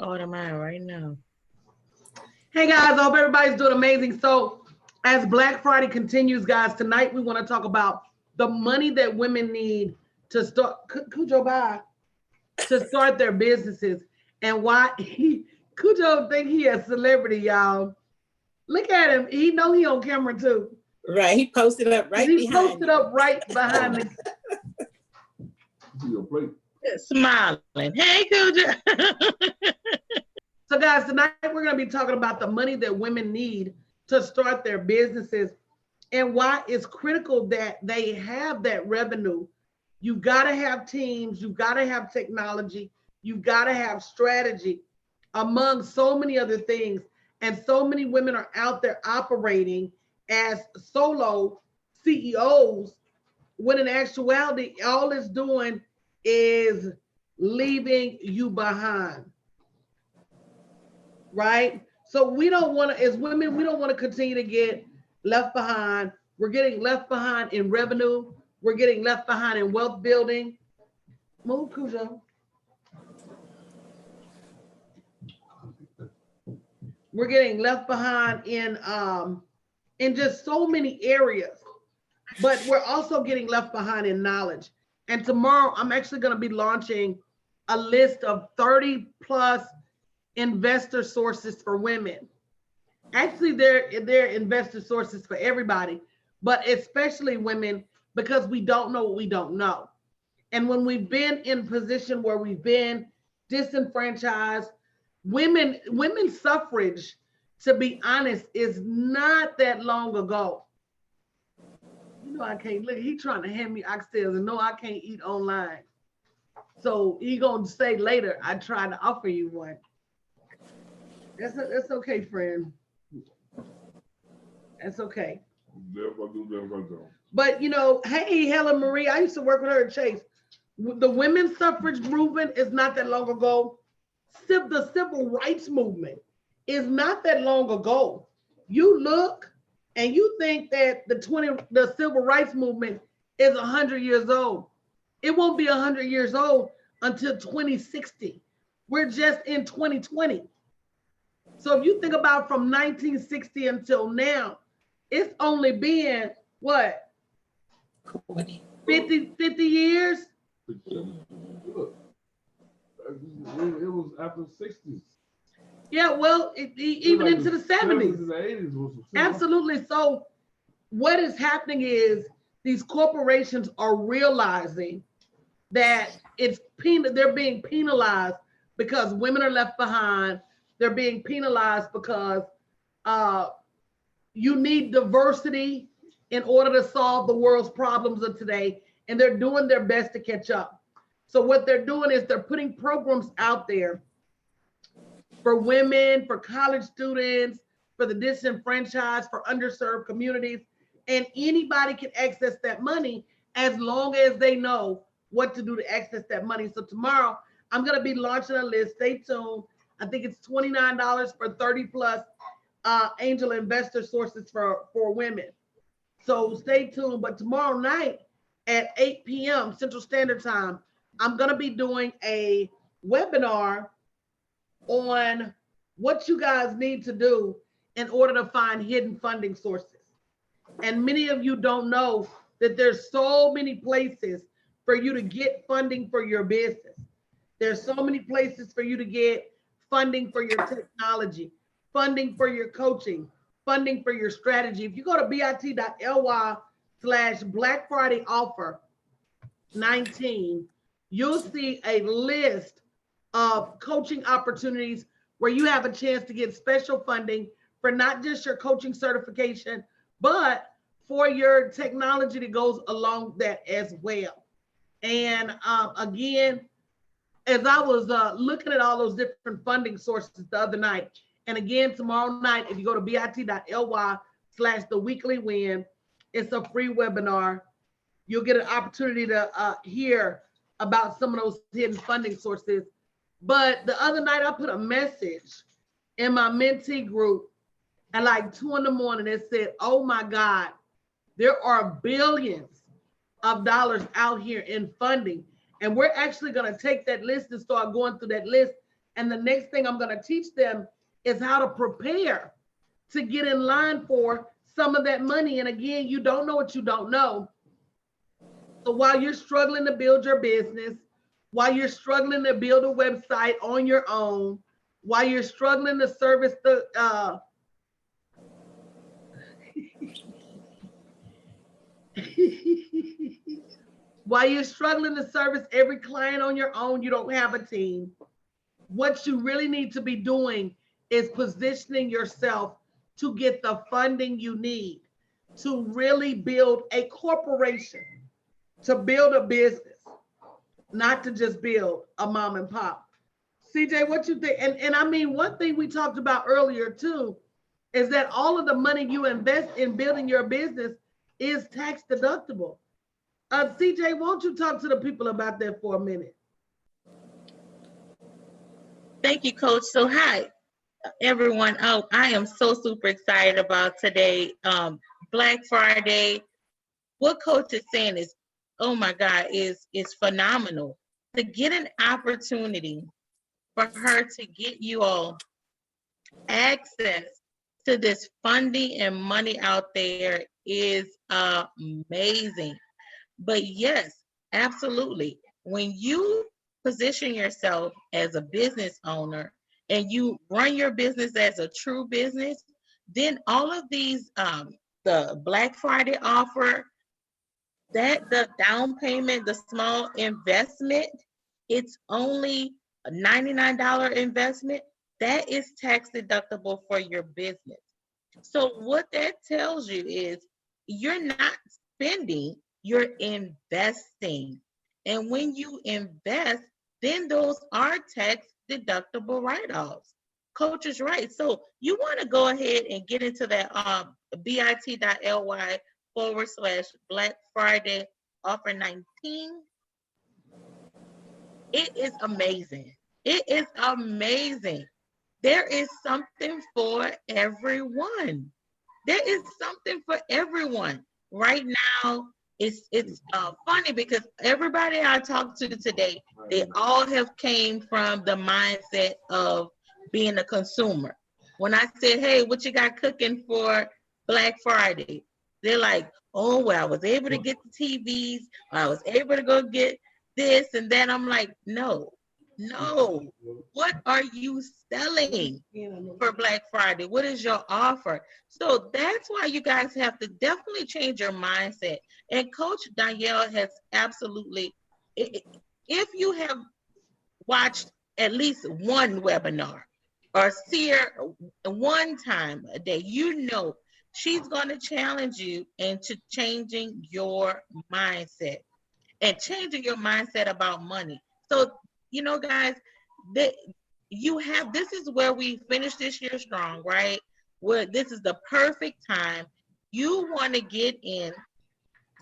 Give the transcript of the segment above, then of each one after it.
Order mine right now. Hey guys, I hope everybody's doing amazing. So, as Black Friday continues, guys, tonight we want to talk about the money that women need to start Cujo bye to start their businesses and why Cujo think he a celebrity, y'all. Look at him. He know he on camera too. Right, he posted up right He behind posted you. up right behind the Smiling. Hey, Cujo. So, guys, tonight we're going to be talking about the money that women need to start their businesses and why it's critical that they have that revenue. You've got to have teams, you've got to have technology, you've got to have strategy, among so many other things. And so many women are out there operating as solo CEOs when in actuality, all it's doing is leaving you behind, right? So we don't want to, as women, we don't want to continue to get left behind. We're getting left behind in revenue. We're getting left behind in wealth building. Move, Cujo. We're getting left behind in just so many areas. But we're also getting left behind in knowledge. And tomorrow I'm actually going to be launching a list of 30 plus investor sources for women. Actually, they're investor sources for everybody, but especially women because we don't know what we don't know. And when we've been in position where we've been disenfranchised, women's suffrage, to be honest, is not that long ago. You know I can't look. He trying to hand me oxtails and no, I can't eat online. So he gonna say later, I tried to offer you one. That's okay, friend. That's okay. But you know, hey, Helen Marie, I used to work with her at Chase. The women's suffrage movement is not that long ago. The civil rights movement is not that long ago. You look and you think that the civil rights movement is 100 years old. It won't be 100 years old until 2060. We're just in 2020. So if you think about from 1960 until now, it's only been what, 20. 50 years? Look, it was after the 60s. Yeah, well, even like into the 70s. And the 80s was Absolutely. So what is happening is these corporations are realizing that they're being penalized because women are left behind. They're being penalized because uh, you need diversity in order to solve the world's problems of today, and they're doing their best to catch up. So what they're doing is they're putting programs out there for women, for college students, for the disenfranchised, for underserved communities, and anybody can access that money as long as they know what to do to access that money. So tomorrow I'm going to be launching a list. Stay tuned. I think it's $29 for 30 plus angel investor sources for women. So stay tuned. But tomorrow night at 8 p.m. Central Standard Time, I'm going to be doing a webinar on what you guys need to do in order to find hidden funding sources. And many of you don't know that there's so many places for you to get funding for your business. There's so many places for you to get funding for your technology, funding for your coaching, funding for your strategy. If you go to bit.ly/Black Friday offer 19, you'll see a list of coaching opportunities where you have a chance to get special funding for not just your coaching certification, but for your technology that goes along that as well. And again, as I was looking at all those different funding sources the other night, and again, tomorrow night, if you go to bit.ly/the weekly win, it's a free webinar. You'll get an opportunity to hear about some of those hidden funding sources. But the other night, I put a message in my mentee group at like 2 in the morning. It said, oh my God, there are billions of dollars out here in funding. And we're actually going to take that list and start going through that list And the next thing I'm going to teach them is how to prepare to get in line for some of that money. And again, you don't know what you don't know. So while you're struggling to build your business, while you're struggling to build a website on your own, while you're struggling to service the while you're struggling to service every client on your own, you don't have a team. What you really need to be doing is positioning yourself to get the funding you need to really build a corporation, to build a business, not to just build a mom and pop. CJ, what you think? And I mean, one thing we talked about earlier too, is that all of the money you invest in building your business is tax deductible. CJ, won't you talk to the people about that for a minute? Thank you, Coach. So hi, everyone. Oh, I am so super excited about today, Black Friday. What Coach is saying is, oh my God, is phenomenal. To get an opportunity for her to get you all access to this funding and money out there is amazing. But yes, absolutely. When you position yourself as a business owner and you run your business as a true business, then all of these, the Black Friday offer, that the down payment, the small investment, it's only a $99 investment. That is tax deductible for your business. So what that tells you is you're not spending, you're investing. And when you invest, then those are tax deductible write-offs. Coach is right. So you want to go ahead and get into that bit.ly/Black Friday offer 19. It is amazing. It is amazing. There is something for everyone. There is something for everyone. Right now, it's funny because everybody I talked to today, they all have came from the mindset of being a consumer. When I said, hey, what you got cooking for Black Friday? They're like, oh, well, I was able to get the TVs. I was able to go get this and that. I'm like, no. What are you selling for Black Friday? What is your offer? So that's why you guys have to definitely change your mindset. And Coach Danielle has absolutely, if you have watched at least one webinar or see her one time a day, you know she's going to challenge you into changing your mindset and changing your mindset about money. So, you know, guys, this is where we finish this year strong, right? Where this is the perfect time. You want to get in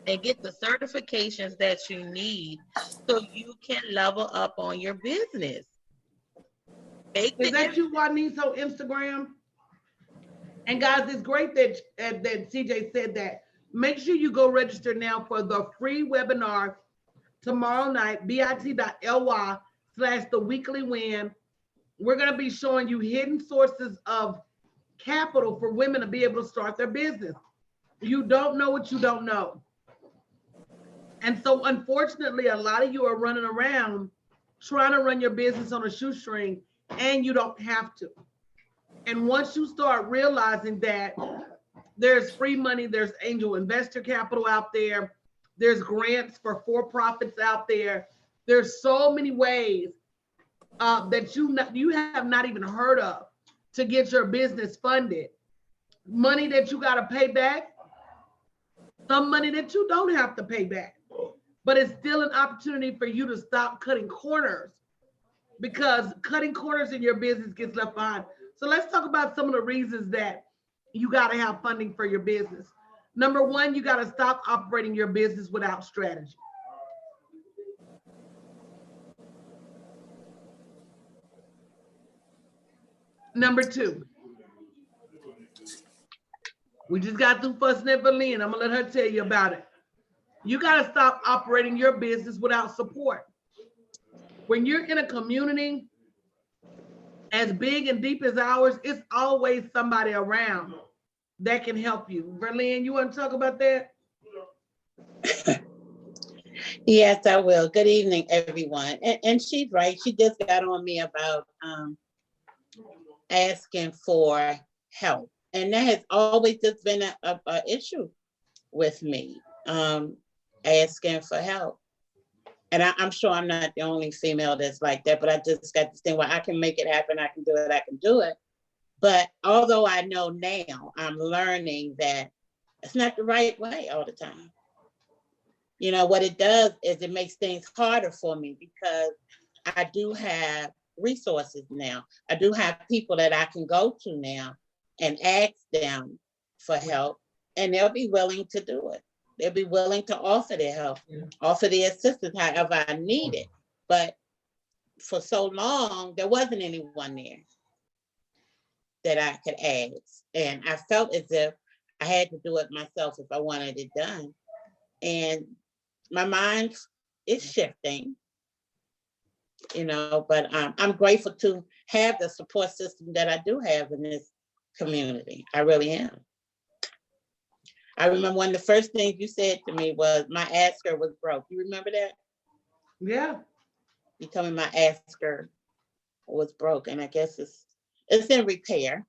and get the certifications that you need so you can level up on your business. Is that you, Juanice, on Instagram? And guys, it's great that CJ said that. Make sure you go register now for the free webinar tomorrow night, bit.ly/theweeklywin. We're going to be showing you hidden sources of capital for women to be able to start their business. You don't know what you don't know. And so unfortunately, a lot of you are running around trying to run your business on a shoestring, and you don't have to. And once you start realizing that there's free money, there's angel investor capital out there, there's grants for-profits out there, there's so many ways that you have not even heard of to get your business funded. Money that you got to pay back, some money that you don't have to pay back. But it's still an opportunity for you to stop cutting corners, because cutting corners in your business gets left behind. So let's talk about some of the reasons that you got to have funding for your business. Number one, you got to stop operating your business without strategy. Number two, we just got through fussing at Verlene. I'm gonna let her tell you about it. You got to stop operating your business without support. When you're in a community as big and deep as ours, it's always somebody around that can help you. Verlene, you want to talk about that? Yes, I will. Good evening, everyone. And she's right. She just got on me about asking for help. And that has always just been a issue with me, asking for help. And I'm sure I'm not the only female that's like that, but I just got this thing where I can make it happen. I can do it. I can do it. But although I know now, I'm learning that it's not the right way all the time. You know, what it does is it makes things harder for me because I do have resources now. I do have people that I can go to now and ask them for help, and they'll be willing to do it. They'll be willing to offer their help, offer their assistance however I need it. But for so long, there wasn't anyone there that I could ask. And I felt as if I had to do it myself if I wanted it done. And my mind is shifting, you know, but I'm grateful to have the support system that I do have in this community. I really am. I remember one of the first things you said to me was my Asker was broke. You remember that? Yeah. You told me my Asker was broke, and I guess it's in repair.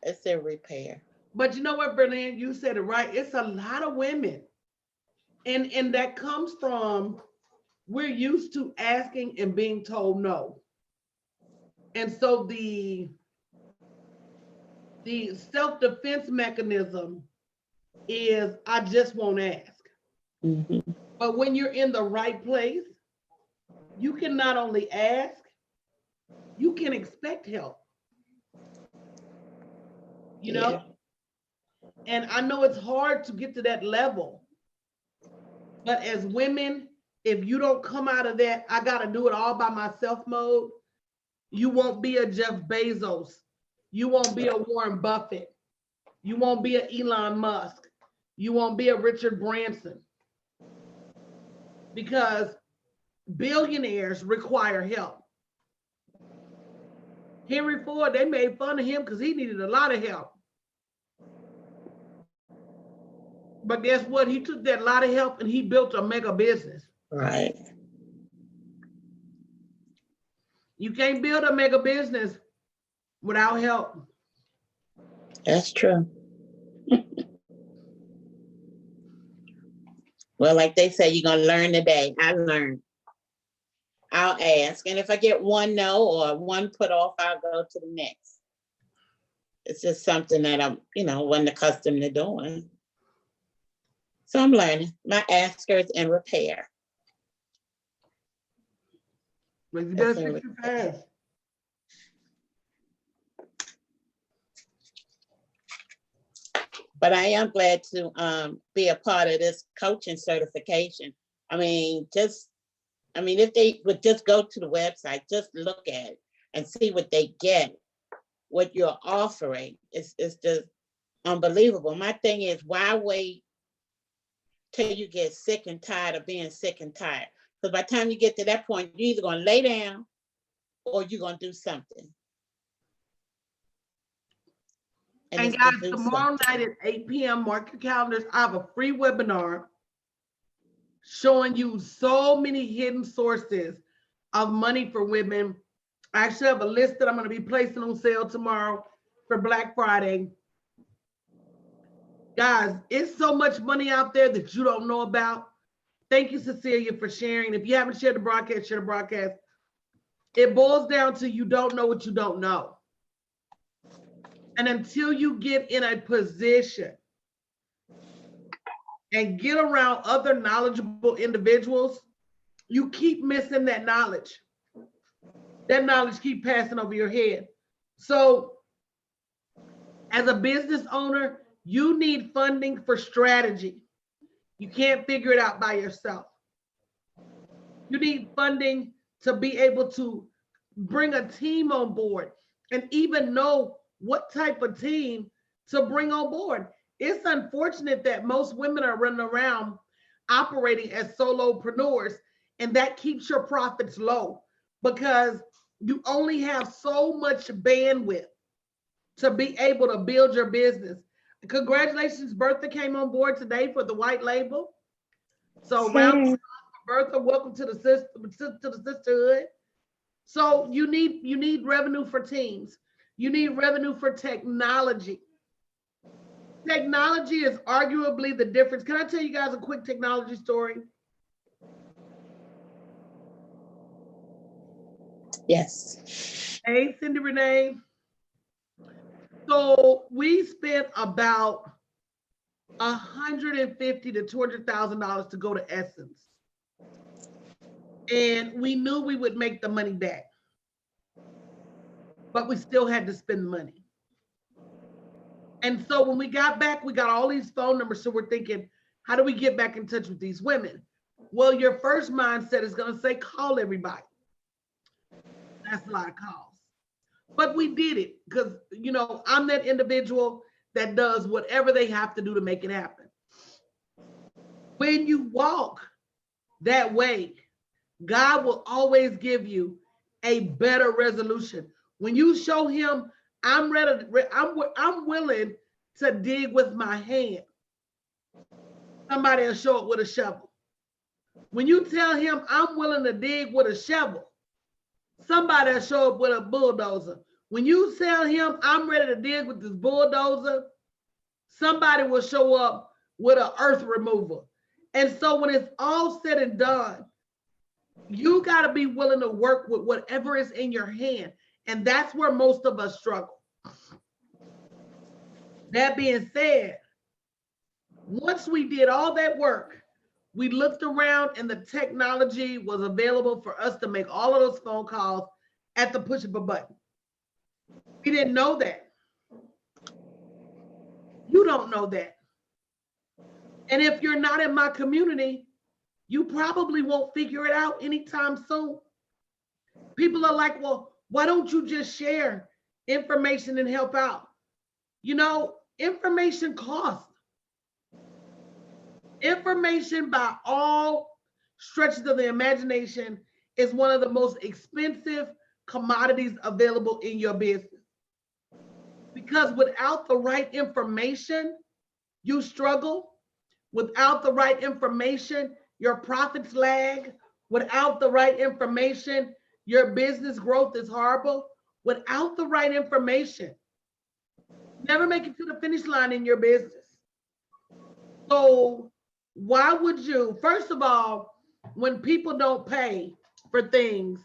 It's in repair. But you know what, Verlene, you said it right. It's a lot of women. And that comes from, we're used to asking and being told no. And so the self-defense mechanism is, I just won't ask. Mm-hmm. But when you're in the right place, you can not only ask, you can expect help. You know? Yeah. And I know it's hard to get to that level. But as women, if you don't come out of that, I got to do it all by myself mode, you won't be a Jeff Bezos. You won't be a Warren Buffett. You won't be an Elon Musk. You won't be a Richard Branson. Because billionaires require help. Henry Ford, they made fun of him because he needed a lot of help. But guess what? He took that lot of help and he built a mega business. Right. You can't build a mega business without help. That's true. Well, like they say, you're going to learn today. I learned. I'll ask. And if I get one no or one put off, I'll go to the next. It's just something that I'm, wasn't accustomed to doing. So I'm learning. My Asker is in repair. But you better fix it fast. But I am glad to be a part of this coaching certification. If they would just go to the website, just look at it and see what they get, what you're offering. It's just unbelievable. My thing is, why wait till you get sick and tired of being sick and tired? Because by the time you get to that point, you're either going to lay down or you're going to do something. And guys, tomorrow night at 8 p.m., mark your calendars. I have a free webinar showing you so many hidden sources of money for women. I actually have a list that I'm going to be placing on sale tomorrow for Black Friday. Guys, it's so much money out there that you don't know about. Thank you, Cecilia, for sharing. If you haven't shared the broadcast, share the broadcast. It boils down to you don't know what you don't know. And until you get in a position and get around other knowledgeable individuals, you keep missing that knowledge. That knowledge keep passing over your head. So as a business owner, you need funding for strategy. You can't figure it out by yourself. You need funding to be able to bring a team on board and even know what type of team to bring on board. It's unfortunate that most women are running around operating as solopreneurs, and that keeps your profits low. because you only have so much bandwidth to be able to build your business. Congratulations, Bertha came on board today for the white label. So round of applause for Bertha, welcome to the sisterhood. So you need revenue for teams. You need revenue for technology. Technology is arguably the difference. Can I tell you guys a quick technology story? Yes. Hey, Cindy Renee. So we spent about $150,000 to $200,000 to go to Essence, and we knew we would make the money back, but we still had to spend the money. And so when we got back, we got all these phone numbers. So we're thinking, how do we get back in touch with these women? Well, your first mindset is going to say, call everybody. That's a lot of calls. But we did it because, you know, I'm that individual that does whatever they have to do to make it happen. When you walk that way, God will always give you a better resolution. When you show him, I'm ready, I'm willing to dig with my hand, somebody will show up with a shovel. When you tell him, I'm willing to dig with a shovel, somebody will show up with a bulldozer. When you tell him, I'm ready to dig with this bulldozer, somebody will show up with an earth remover. And so when it's all said and done, you got to be willing to work with whatever is in your hand. And that's where most of us struggle. That being said, once we did all that work, we looked around and the technology was available for us to make all of those phone calls at the push of a button. We didn't know that. You don't know that. And if you're not in my community, you probably won't figure it out anytime soon. People are like, well, why don't you just share information and help out? You know, information costs. Information by all stretches of the imagination is one of the most expensive commodities available in your business. Because without the right information, you struggle. Without the right information, your profits lag. Without the right information, your business growth is horrible. Without the right information, never make it to the finish line in your business. So why would you, first of all, when people don't pay for things,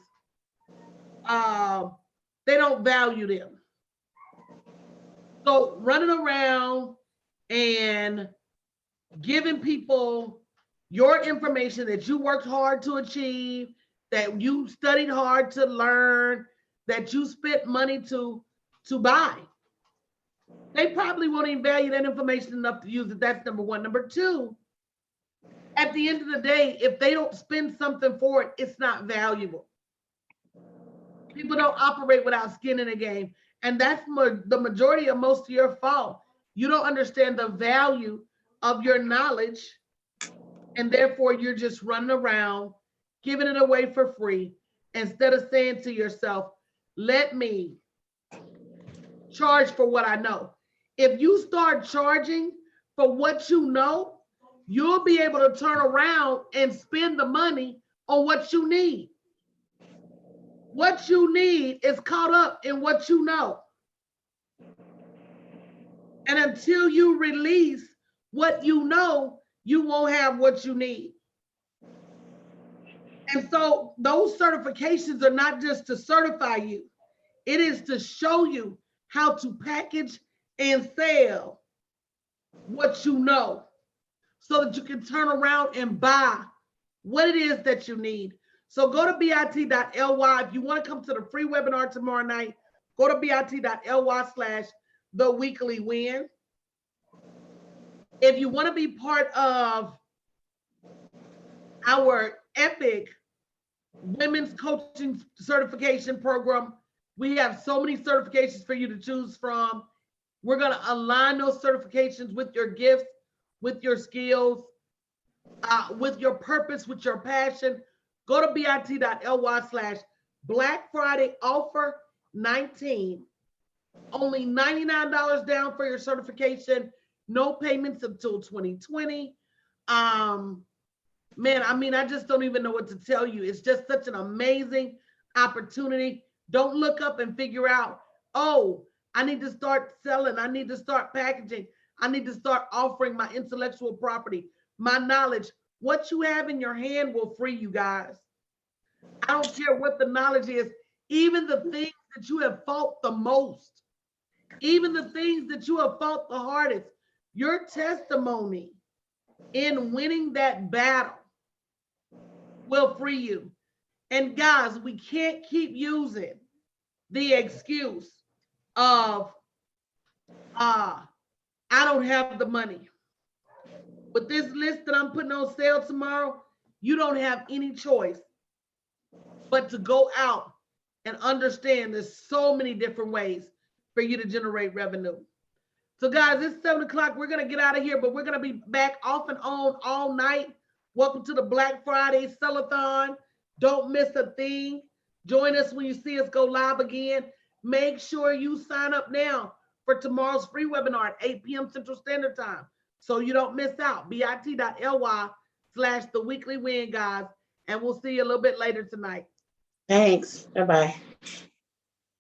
they don't value them. So running around and giving people your information that you worked hard to achieve, that you studied hard to learn, that you spent money to buy, they probably won't even value that information enough to use it. That's number one. Number two, at the end of the day, if they don't spend something for it, it's not valuable. People don't operate without skin in the game. And that's the majority of most of your fault. You don't understand the value of your knowledge, and therefore you're just running around giving it away for free instead of saying to yourself, let me charge for what I know. If you start charging for what you know, you'll be able to turn around and spend the money on what you need. What you need is caught up in what you know. And until you release what you know, you won't have what you need. And so those certifications are not just to certify you. It is to show you how to package and sell what you know so that you can turn around and buy what it is that you need. So go to bit.ly. If you want to come to the free webinar tomorrow night, go to bit.ly/theweeklywin. If you want to be part of our epic women's coaching certification program, we have so many certifications for you to choose from. We're going to align those certifications with your gifts, with your skills, with your purpose, with your passion. Go to bit.ly/theweeklywin. Black Friday offer 19. Only $99 down for your certification. No payments until 2020. Man, I mean, I just don't even know what to tell you. It's just such an amazing opportunity. Don't look up and figure out, oh, I need to start selling. I need to start packaging. I need to start offering my intellectual property, my knowledge. What you have in your hand will free you guys. I don't care what the knowledge is, even the things that you have fought the most, even the things that you have fought the hardest, your testimony in winning that battle will free you. And guys, we can't keep using the excuse of, I don't have the money. With this list that I'm putting on sale tomorrow, you don't have any choice but to go out and understand there's so many different ways for you to generate revenue. So guys, it's 7 o'clock. We're going to get out of here, but we're going to be back off and on all night. Welcome to the Black Friday Sellathon. Don't miss a thing. Join us when you see us go live again. Make sure you sign up now for tomorrow's free webinar at 8 p.m. Central Standard Time so you don't miss out. bit.ly/theweeklywin, guys. And we'll see you a little bit later tonight. Thanks. Bye-bye.